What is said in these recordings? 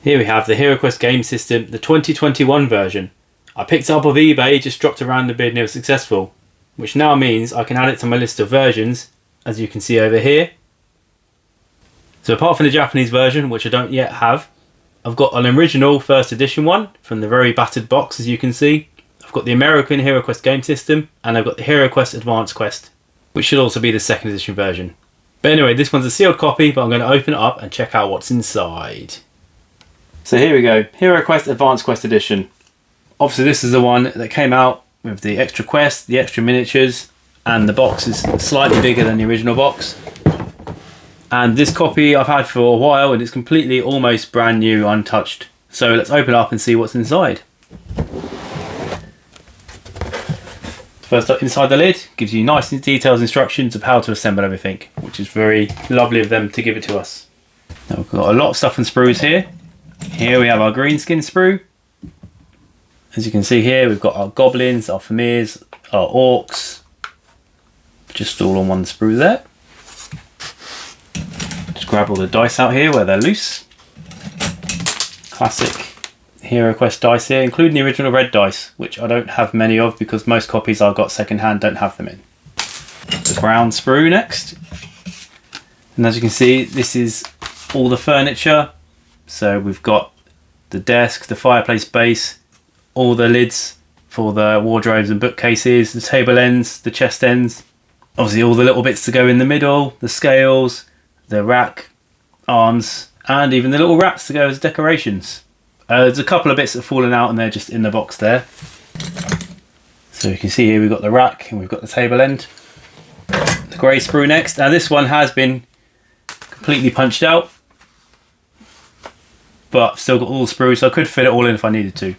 Here we have the Heroquest game system, the 2021 version. I picked it up off eBay, just dropped around the bid and it was successful, which now means I can add it to my list of versions, as you can see over here. So apart from the Japanese version, which I don't yet have, I've got an original first edition one from the very battered box, as you can see. I've got the American Heroquest game system, and I've got the Heroquest Advanced Quest, which should also be the second edition version. But anyway, this one's a sealed copy, but I'm going to open it up and check out what's inside. So here we go, Heroquest Advanced Quest Edition. Obviously this is the one that came out with the extra quest, the extra miniatures, and the box is slightly bigger than the original box. And this copy I've had for a while and it's completely almost brand new, untouched. So let's open it up and see what's inside. First up, inside the lid gives you nice and detailed instructions of how to assemble everything, which is very lovely of them to give it to us. Now we've got a lot of stuff and sprues here. Here we have our green skin sprue. As you can see here, we've got our goblins, our famirs, our orcs, just all on one sprue there. Just grab all the dice out here where they're loose. Classic Heroquest dice here, including the original red dice, which I don't have many of because most copies I've got second hand don't have them in. The brown sprue next. And as you can see, this is all the furniture. So we've got the desk, the fireplace base, all the lids for the wardrobes and bookcases, the table ends, the chest ends, obviously all the little bits to go in the middle, the scales, the rack, arms, and even the little rats to go as decorations. There's a couple of bits that have fallen out and they're just in the box there. So you can see here we've got the rack and we've got the table end. The grey sprue next. Now this one has been completely punched out, but I've still got all the sprues, so I could fit it all in if I needed to.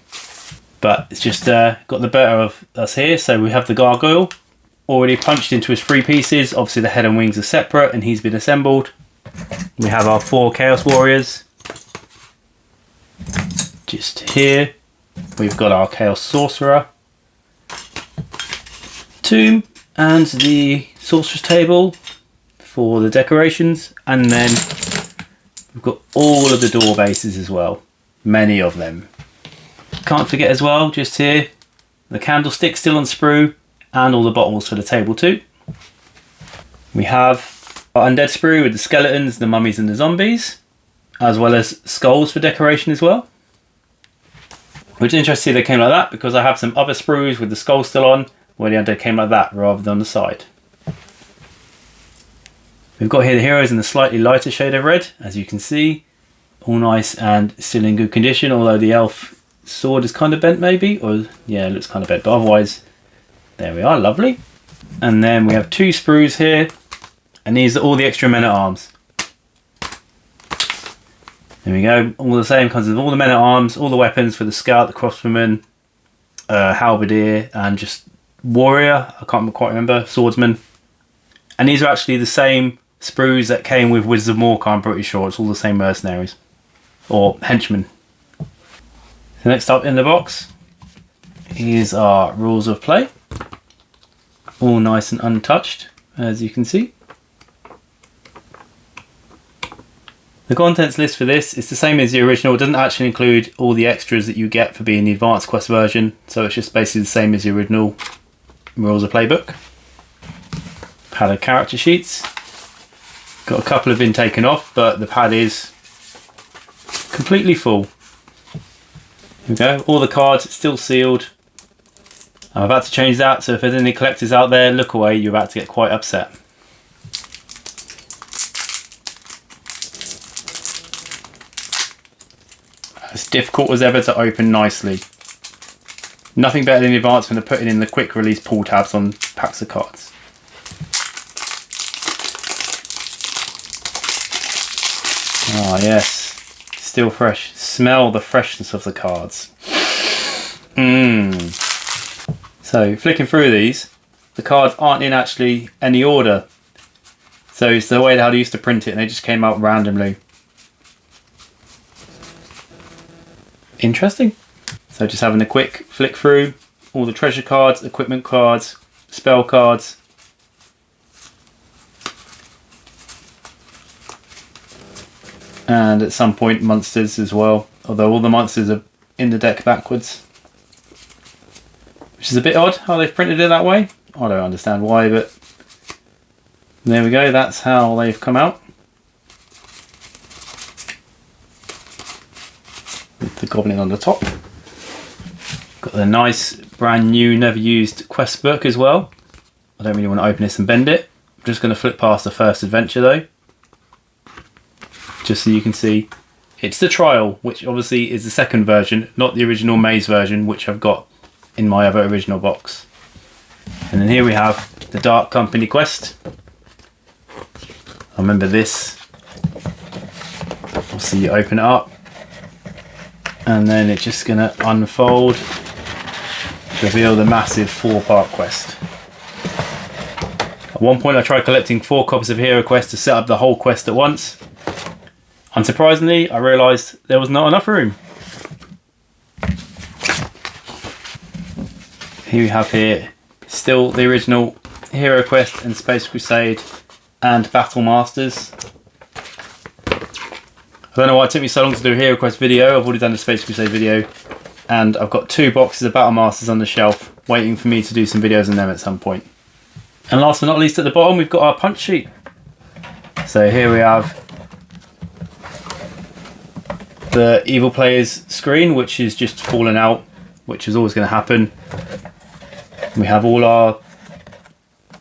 But it's just got the better of us here. So we have the gargoyle already punched into his 3 pieces. Obviously the head and wings are separate and he's been assembled. We have our 4 chaos warriors. Just here we've got our chaos sorcerer, tomb, and the sorcerer's table for the decorations, and then we've got all of the door bases as well, many of them. Can't forget as well, just here, the candlestick still on sprue, and all the bottles for the table too. We have our undead sprue with the skeletons, the mummies and the zombies, as well as skulls for decoration as well. Which is interesting they came like that, because I have some other sprues with the skull still on, where the undead came like that rather than on the side. We've got here the heroes in the slightly lighter shade of red, as you can see. All nice and still in good condition, although the elf sword is kind of bent maybe, or yeah, it looks kind of bent, but otherwise, there we are, lovely. And then we have 2 sprues here, and these are all the extra men-at-arms. There we go, all the same kinds of all the men-at-arms, all the weapons for the scout, the crossbowman, halberdier, and just warrior, I can't quite remember, swordsman. And these are actually the same sprues that came with Wizards of Morcar, I'm pretty sure. It's all the same mercenaries. Or henchmen. So next up in the box, here's our rules of play. All nice and untouched, as you can see. The contents list for this is the same as the original. It doesn't actually include all the extras that you get for being the Advanced Quest version. So it's just basically the same as the original rules of playbook. Pad of character sheets. Got a couple have been taken off, but the pad is completely full. Here we go, all the cards still sealed. I'm about to change that, so if there's any collectors out there, look away, you're about to get quite upset. As difficult as ever to open nicely. Nothing better than the advancement of putting in the quick release pull tabs on packs of cards. Ah yes, still fresh. Smell the freshness of the cards. So flicking through these, the cards aren't in actually any order. So it's the way how they used to print it and they just came out randomly. Interesting. So just having a quick flick through all the treasure cards, equipment cards, spell cards. And at some point monsters as well. although all the monsters are in the deck backwards, which is a bit odd how they've printed it that way. I don't understand why, but there we go, that's how they've come out. With the goblin on the top. Got the nice brand new never used quest book as well. I don't really want to open this and bend it. I'm just going to flip past the first adventure though, just so you can see. It's the trial, which obviously is the second version, not the original maze version, which I've got in my other original box. And then here we have the Dark Company quest. I remember this. Obviously you open it up, and then it's just going to unfold to reveal the massive 4-part quest. At one point I tried collecting 4 copies of Heroquest to set up the whole quest at once. Unsurprisingly, I realised there was not enough room. Here we have here still the original Heroquest and Space Crusade and Battle Masters. I don't know why it took me so long to do a Heroquest video. I've already done a Space Crusade video, and I've got 2 boxes of Battle Masters on the shelf waiting for me to do some videos on them at some point. And last but not least, at the bottom we've got our punch sheet. So here we have the evil player's screen, which is just fallen out, which is always going to happen. We have all our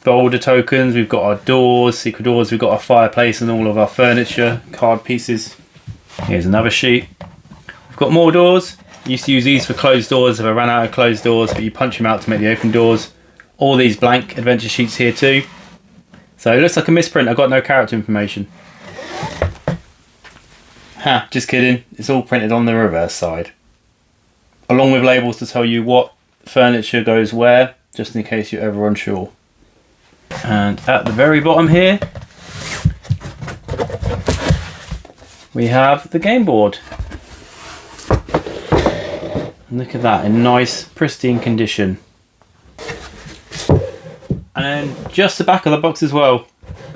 boulder tokens, we've got our doors, secret doors, we've got our fireplace and all of our furniture, card pieces. Here's another sheet. We've got more doors. I used to use these for closed doors if I ran out of closed doors, but you punch them out to make the open doors. All these blank adventure sheets here too. So it looks like a misprint, I've got no character information. Ha, just kidding, it's all printed on the reverse side. Along with labels to tell you what furniture goes where, just in case you're ever unsure. And at the very bottom here, we have the game board. Look at that, in nice, pristine condition. And then just the back of the box as well.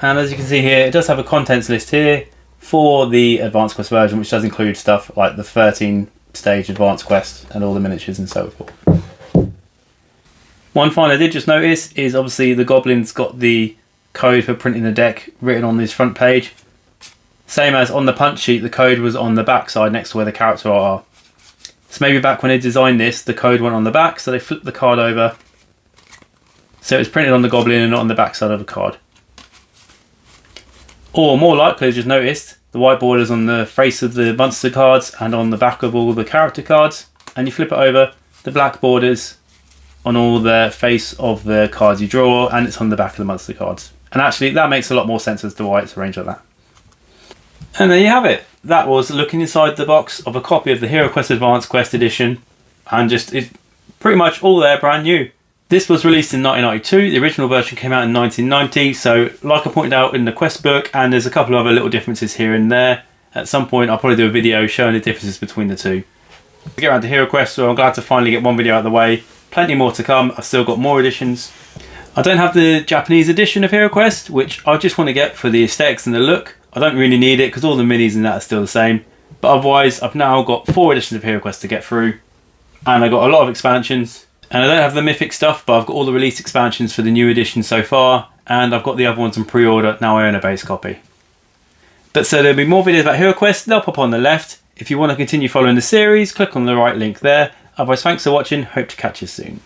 And as you can see here, it does have a contents list here for the Advanced Quest version, which does include stuff like the 13 stage Advanced Quest and all the miniatures and so forth. One find I did just notice is obviously the Goblin's got the code for printing the deck written on this front page. Same as on the punch sheet, the code was on the back side next to where the character are. So maybe back when they designed this, the code went on the back, so they flipped the card over. So it's printed on the Goblin and not on the back side of the card. Or more likely, as just noticed, the white borders on the face of the monster cards and on the back of all the character cards. And you flip it over, the black borders on all the face of the cards you draw, and it's on the back of the monster cards. And actually that makes a lot more sense as to why it's arranged like that. And there you have it. That was looking inside the box of a copy of the Heroquest Advanced Quest edition, and just it's pretty much all there brand new. This was released in 1992, the original version came out in 1990, so like I pointed out in the quest book, and there's a couple of other little differences here and there. At some point I'll probably do a video showing the differences between the two. To get around to Heroquest, so I'm glad to finally get one video out of the way. Plenty more to come, I've still got more editions. I don't have the Japanese edition of Heroquest, which I just want to get for the aesthetics and the look. I don't really need it because all the minis and that are still the same. But otherwise, I've now got 4 editions of Heroquest to get through. And I've got a lot of expansions. And I don't have the mythic stuff, but I've got all the released expansions for the new edition so far. And I've got the other ones on pre-order, now I own a base copy. But so there'll be more videos about Heroquest, they'll pop on the left. If you want to continue following the series, click on the right link there. Otherwise, thanks for watching, hope to catch you soon.